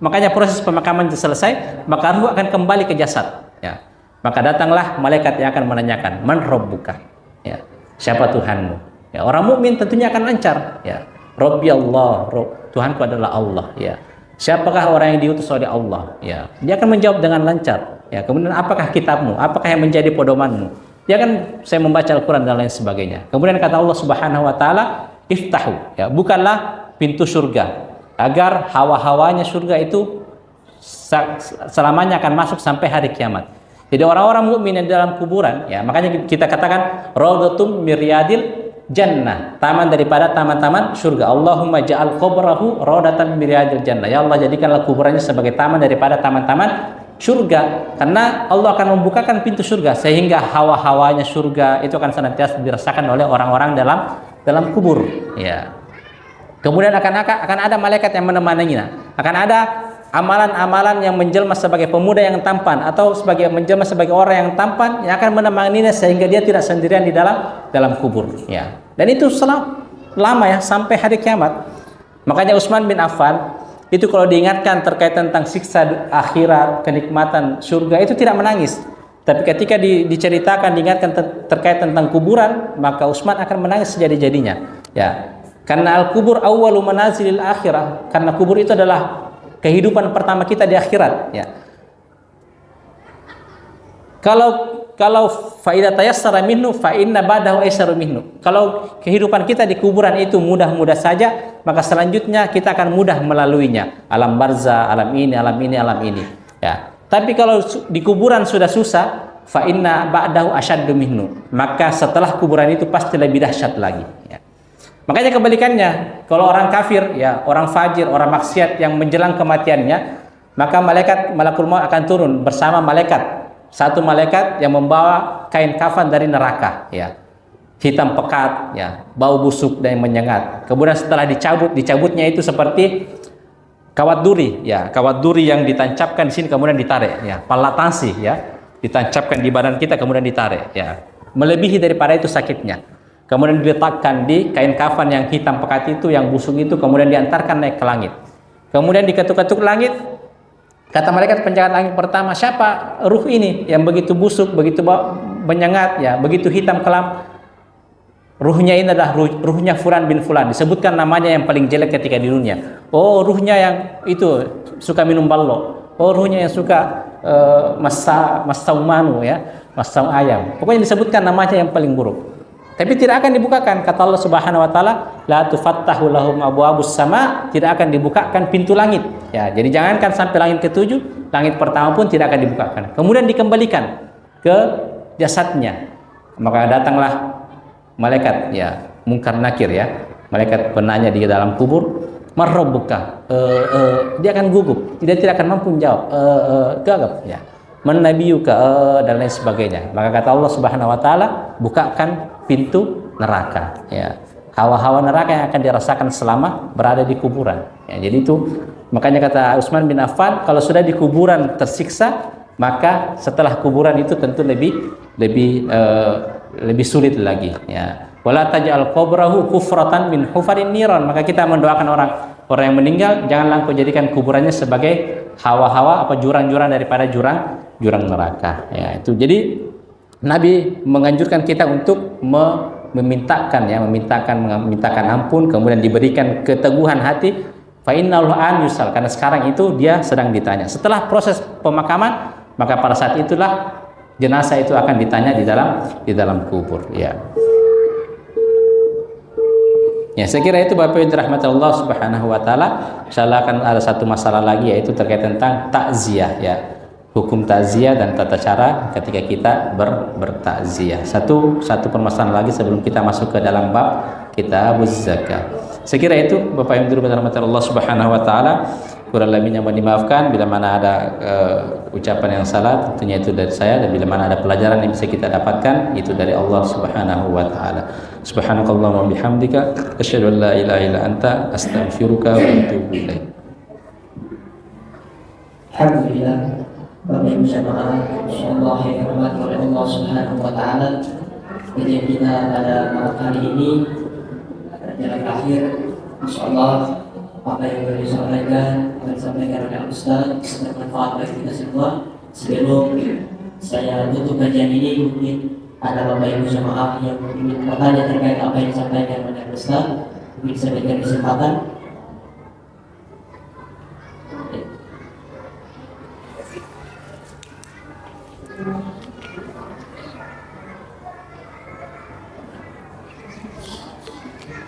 makanya proses pemakaman selesai, maka ruh akan kembali ke jasad, ya. Maka datanglah malaikat yang akan menanyakan, man rabbuka, ya, siapa Tuhanmu, ya. Orang mukmin tentunya akan lancar, ya, Rabbi Allah, Tuhanku adalah Allah, ya. Siapakah orang yang diutus oleh Allah, ya, dia akan menjawab dengan lancar, ya. Kemudian apakah kitabmu, apakah yang menjadi pedomanmu, dia kan saya membaca Al-Quran dan lain sebagainya. Kemudian kata Allah Subhanahu wa taala, iftahu, ya, bukanlah pintu surga agar hawa-hawanya surga itu selamanya akan masuk sampai hari kiamat. Jadi orang-orang mukmin yang di dalam kuburan, ya, makanya kita katakan raudhatum miryadil jannah, taman daripada taman-taman surga. Allahumma ja'al qabrahu raudhatan miryadil jannah. Ya Allah, jadikanlah kuburannya sebagai taman daripada taman-taman surga, karena Allah akan membukakan pintu surga sehingga hawa-hawanya surga itu akan senantiasa dirasakan oleh orang-orang dalam kubur, ya. Kemudian akan ada malaikat yang menemaninya. Akan ada amalan-amalan yang menjelma sebagai pemuda yang tampan atau menjelma sebagai orang yang tampan yang akan menemaninya sehingga dia tidak sendirian di dalam kubur, ya. Dan itu lama, ya, sampai hari kiamat. Makanya Utsman bin Affan itu kalau diingatkan terkait tentang siksa akhirat, kenikmatan surga, itu tidak menangis. Tapi ketika diceritakan, diingatkan terkait tentang kuburan, maka Utsman akan menangis sejadi-jadinya, ya. Karena al-kubur awwalu manazilil akhirah, karena kubur itu adalah kehidupan pertama kita di akhirat, ya. Kalau faidah tayassara minhu fa inna ba'dahu aisaru minhu. Kalau kehidupan kita di kuburan itu mudah-mudah saja, maka selanjutnya kita akan mudah melaluinya. Alam barzah, alam ini, ya. Tapi kalau di kuburan sudah susah, fa inna ba'dahu asyaddu minhu. Maka setelah kuburan itu pasti lebih dahsyat lagi, ya. Makanya kebalikannya, kalau orang kafir, ya, orang fajir, orang maksiat yang menjelang kematiannya, maka malakul maut akan turun bersama malaikat. Satu malaikat yang membawa kain kafan dari neraka, ya, hitam pekat, ya, bau busuk dan menyengat. Kemudian setelah dicabutnya itu seperti kawat duri, ya, kawat duri yang ditancapkan di sini kemudian ditarik, ya, palatasi, ya, ditancapkan di badan kita kemudian ditarik, ya, melebihi daripada itu sakitnya. Kemudian diletakkan di kain kafan yang hitam pekat itu, yang busuk itu, kemudian diantarkan naik ke langit. Kemudian diketuk-ketuk langit, kata malaikat penjaga langit pertama, siapa ruh ini yang begitu busuk, begitu menyengat, ya, begitu hitam kelam? ruhnya ini adalah ruhnya Fulan bin Fulan, disebutkan namanya yang paling jelek ketika di dunia. Oh, ruhnya yang itu suka minum ballo. Oh, ruhnya yang suka masau manu ya, masau ayam. Pokoknya disebutkan namanya yang paling buruk. Tapi tidak akan dibukakan, kata Allah Subhanahu wa taala, la tufattahu lahum abwaabus sama, tidak akan dibukakan pintu langit. Ya, jadi jangankan sampai langit ketujuh, langit pertama pun tidak akan dibukakan. Kemudian dikembalikan ke jasadnya. Maka datanglah malaikat ya, Munkar Nakir ya. Malaikat penanya di dalam kubur, "Marrabbuka?" Dia akan gugup, dia tidak akan mampu menjawab. Gagap ya. Man nabiyuka dan lain sebagainya. Maka kata Allah Subhanahu wa taala, bukakan pintu neraka ya. Hawa-hawa neraka yang akan dirasakan selama berada di kuburan. Ya, jadi itu makanya kata Utsman bin Affan, kalau sudah di kuburan tersiksa, maka setelah kuburan itu tentu lebih sulit lagi ya. Wala taj'al qabrahu kufratan min hufarin niran. Maka kita mendoakan orang yang meninggal, janganlah engkau jadikan kuburannya sebagai hawa-hawa apa jurang-jurang daripada jurang neraka ya. Itu jadi Nabi menganjurkan kita untuk memintakan ampun, kemudian diberikan keteguhan hati. Fa innahu an yusal, karena sekarang itu dia sedang ditanya. Setelah proses pemakaman, maka pada saat itulah jenazah itu akan ditanya di dalam kubur ya. Ya, saya kira itu Bapak Ibu dirahmati Allah Subhanahu wa taala. Insyaallah akan ada satu masalah lagi, yaitu terkait tentang takziah ya. Hukum takziah dan tata cara ketika kita bertakziah. Satu permasalahan lagi sebelum kita masuk ke dalam bab kitabuz zakat. Saya kira itu Bapak Ibu dirahmati Allah Subhanahu wa taala. Kurang lebihnya mohon dimaafkan. Bila mana ada ucapan yang salah, tentunya itu dari saya, dan bila mana ada pelajaran yang bisa kita dapatkan, itu dari Allah Subhanahu wa taala. Subhanakallahumma wa bihamdika asyhadu an la ilaha illa anta astaghfiruka wa atubu ilaik. Alhamdulillah, Bapak Ibu jamaah insyaallah yang dirahmati oleh Allah Subhanahu wa taala. Kajian kita pada malam hari ini jalan akhir, insyaallah apa yang disampaikan oleh Ustaz bermanfaat bagi kita semua. Sebelum saya tutup kajian ini, mungkin ada Bapak Ibu jamaah yang ingin bertanya terkait apa yang disampaikan oleh Ustaz, mungkin saya berikan kesempatan.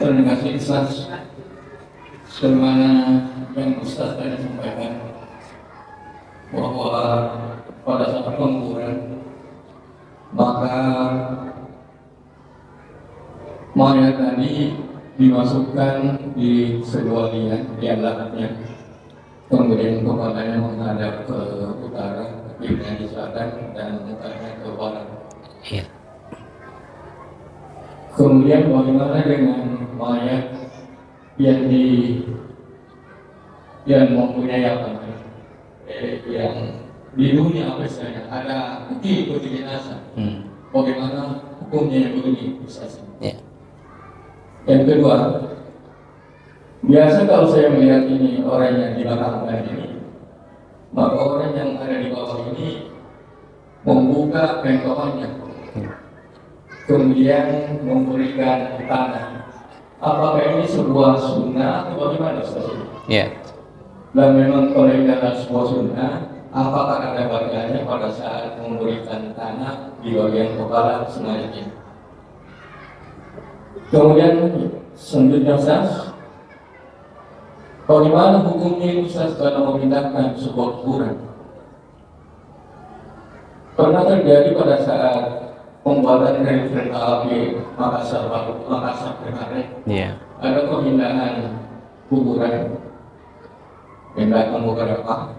Terima kasih Ustaz. Sebagaimana yang Ustaz tadi sampaikan, bahwa pada saat penguburan maka mayat tadi dimasukkan di sebuah liang di belakangnya, kemudian kepalanya menghadap ke utara, pipinya di selatan, dan mukanya ke barat. Kemudian bagaimana dengan mayat yang mempunyai yang di dunia apa istilahnya, ada peti jenazah. Bagaimana hukumnya yang begini, Ustaz? Yang kedua, biasa kalau saya melihat ini orang yang di belakang ini, maka orang yang ada di bawah ini membuka pentolannya, kemudian memberikan tanah. Apakah ini sebuah sunnah atau bagaimana, Ustaz? Ya. Dan memang kalau ini adalah sebuah sunnah, apakah ada bagiannya pada saat memberikan tanah di bagian kepala semuanya? Kemudian selanjutnya, Ustaz, bagaimana hukumnya Ustaz kalau memindahkan sebuah kuburan? Pernah terjadi pada saat pembuatan rel kereta api Makassar kemarin, ada pemindahan kuburan, pindahan beberapa.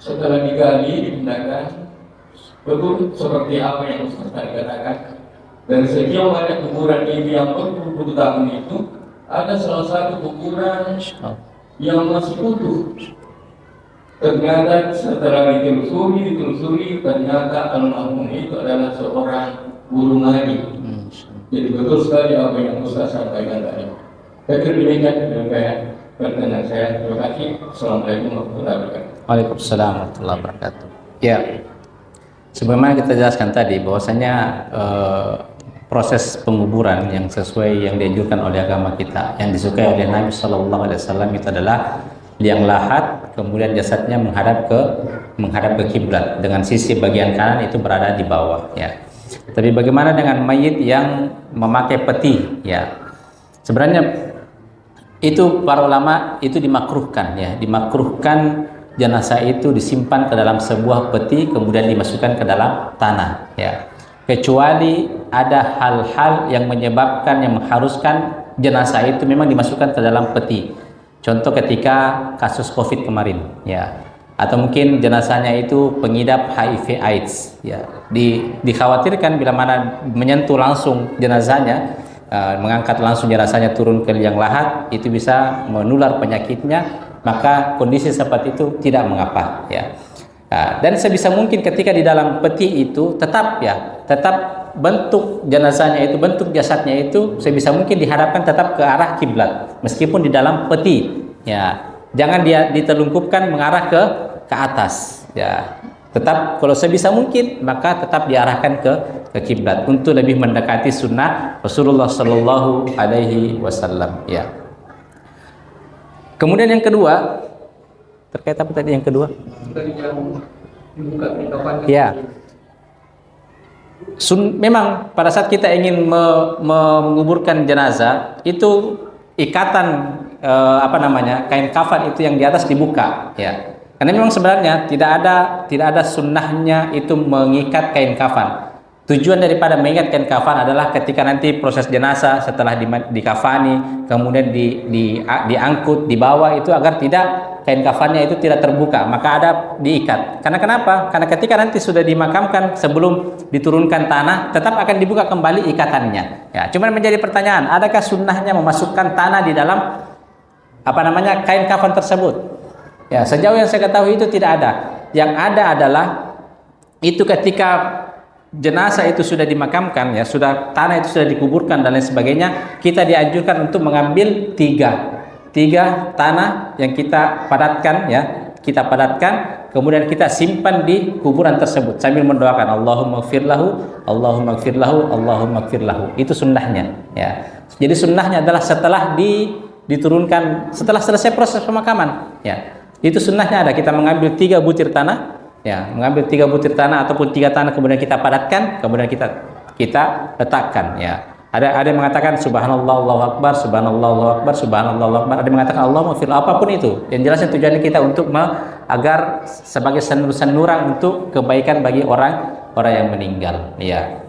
Setelah digali, dipindahkan, betul seperti apa yang Ustaz tadi katakan. Dan sejauh ada kuburan ini yang berpuluh tahun itu, ada salah satu kuburan yang masih utuh. Ternyata setelah ditelusuri, ternyata almarhum itu adalah seorang guru ngaji. Jadi betul sekali apa yang Ustaz sampaikan tadi. Saya demikian pertanyaan saya. Terima kasih. Assalamualaikum warahmatullahi wabarakatuh. Waalaikumsalam warahmatullahi wabarakatuh. Ya, sebagaimana kita jelaskan tadi, bahwasanya proses penguburan yang sesuai yang dianjurkan oleh agama kita, yang disukai oleh Nabi Shallallahu Alaihi Wasallam itu adalah liang lahat, kemudian jasadnya menghadap ke kiblat, dengan sisi bagian kanan itu berada di bawah, ya. Tapi bagaimana dengan mayit yang memakai peti, ya? Sebenarnya itu para ulama itu dimakruhkan, ya, dimakruhkan jenazah itu disimpan ke dalam sebuah peti kemudian dimasukkan ke dalam tanah, ya. Kecuali ada hal-hal yang menyebabkan, yang mengharuskan jenazah itu memang dimasukkan ke dalam peti. Contoh ketika kasus COVID kemarin, ya, atau mungkin jenazahnya itu pengidap HIV/AIDS, ya, dikhawatirkan bila mana menyentuh langsung jenazahnya, mengangkat langsung jenazahnya turun ke liang lahat, itu bisa menular penyakitnya, maka kondisi seperti itu tidak mengapa, ya. Dan sebisa mungkin ketika di dalam peti itu tetap bentuk jenazahnya itu, bentuk jasadnya itu sebisa mungkin dihadapkan tetap ke arah kiblat meskipun di dalam peti, ya. Jangan dia ditelungkupkan mengarah ke atas, ya. Tetap kalau sebisa mungkin maka tetap diarahkan ke kiblat untuk lebih mendekati sunnah Rasulullah Shallallahu Alaihi Wasallam, ya. Kemudian yang kedua, terkait apa tadi yang kedua? Tadi yang dibuka kapan? Ya. Memang pada saat kita ingin menguburkan jenazah itu ikatan kain kafan itu yang di atas dibuka, ya. Karena memang sebenarnya tidak ada sunnahnya itu mengikat kain kafan. Tujuan daripada mengikat kain kafan adalah ketika nanti proses jenazah setelah dikafani kemudian diangkut dibawa itu agar tidak kain kafannya itu tidak terbuka, maka ada diikat. Karena kenapa? Karena ketika nanti sudah dimakamkan sebelum diturunkan tanah tetap akan dibuka kembali ikatannya. Ya, cuman menjadi pertanyaan, adakah sunnahnya memasukkan tanah di dalam kain kafan tersebut? Ya, sejauh yang saya ketahui itu tidak ada. Yang ada adalah itu ketika jenazah itu sudah dimakamkan, ya, tanah itu sudah dikuburkan dan lain sebagainya, kita dianjurkan untuk mengambil tiga tanah yang kita padatkan, kemudian kita simpan di kuburan tersebut sambil mendoakan Allahumma gfir lahu, Allahumma gfir lahu, Allahumma gfir lahu. Itu sunnahnya, ya. Jadi sunnahnya adalah setelah diturunkan, setelah selesai proses pemakaman, ya. Itu sunnahnya ada, kita mengambil 3 butir tanah, ya, mengambil 3 butir tanah ataupun 3 tanah kemudian kita padatkan, kemudian kita letakkan, ya. Ada yang mengatakan subhanallah Allahu akbar, subhanallah Allahu akbar, subhanallah Allahu akbar. Ada yang mengatakan Allahumma fir, apapun itu. Yang jelasnya tujuannya kita untuk agar sebagai sanuran untuk kebaikan bagi orang yang meninggal, ya.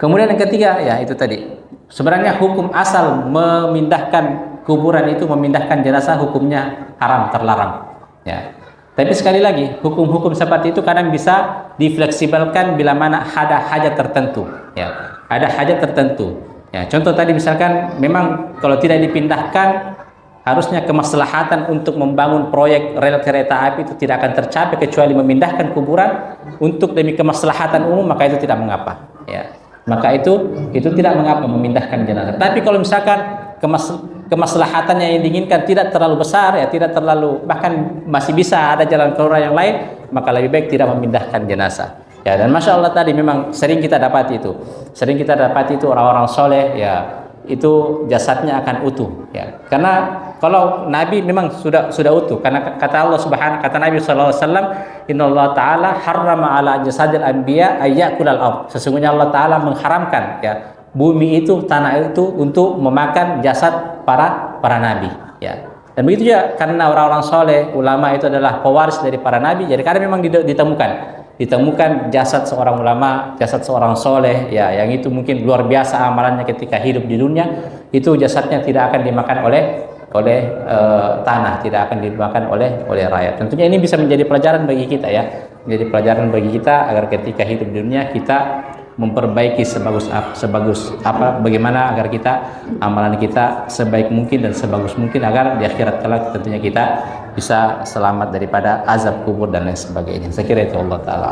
Kemudian yang ketiga, ya, itu tadi. Sebenarnya hukum asal memindahkan kuburan itu, memindahkan jenazah, hukumnya haram, terlarang, ya. Tapi sekali lagi, hukum-hukum seperti itu kadang bisa difleksibelkan bila mana ada hajat tertentu, ya. Ada hajat tertentu, ya. Contoh tadi misalkan memang kalau tidak dipindahkan harusnya kemaslahatan untuk membangun proyek rel kereta api itu tidak akan tercapai kecuali memindahkan kuburan untuk demi kemaslahatan umum, maka itu tidak mengapa, ya. Maka itu tidak mengapa memindahkan jenazah. Tapi kalau misalkan kemaslahatannya yang diinginkan tidak terlalu besar, ya, tidak terlalu, bahkan masih bisa ada jalan keluar yang lain, maka lebih baik tidak memindahkan jenazah, ya. Dan masya Allah tadi memang sering kita dapati itu orang-orang soleh, ya, itu jasadnya akan utuh, ya. Karena kalau Nabi memang sudah utuh, karena kata Nabi SAW, Innallaha ta'ala harrama ala jasadil anbiya ayyakulal ard. Sesungguhnya Allah Ta'ala mengharamkan, ya, bumi itu, tanah itu untuk memakan jasad para nabi, ya. Dan begitu juga karena orang-orang soleh, ulama itu adalah pewaris dari para nabi. Jadi karena memang ditemukan jasad seorang ulama, jasad seorang soleh, ya, yang itu mungkin luar biasa amalannya ketika hidup di dunia, itu jasadnya tidak akan dimakan oleh tanah, tidak akan dimakan oleh rakyat. Tentunya ini bisa menjadi pelajaran bagi kita, ya, menjadi pelajaran bagi kita agar ketika hidup di dunia kita memperbaiki bagaimana agar amalan kita sebaik mungkin dan sebagus mungkin agar di akhirat kelak tentunya kita bisa selamat daripada azab kubur dan lain sebagainya. Saya kira itu Allah Ta'ala.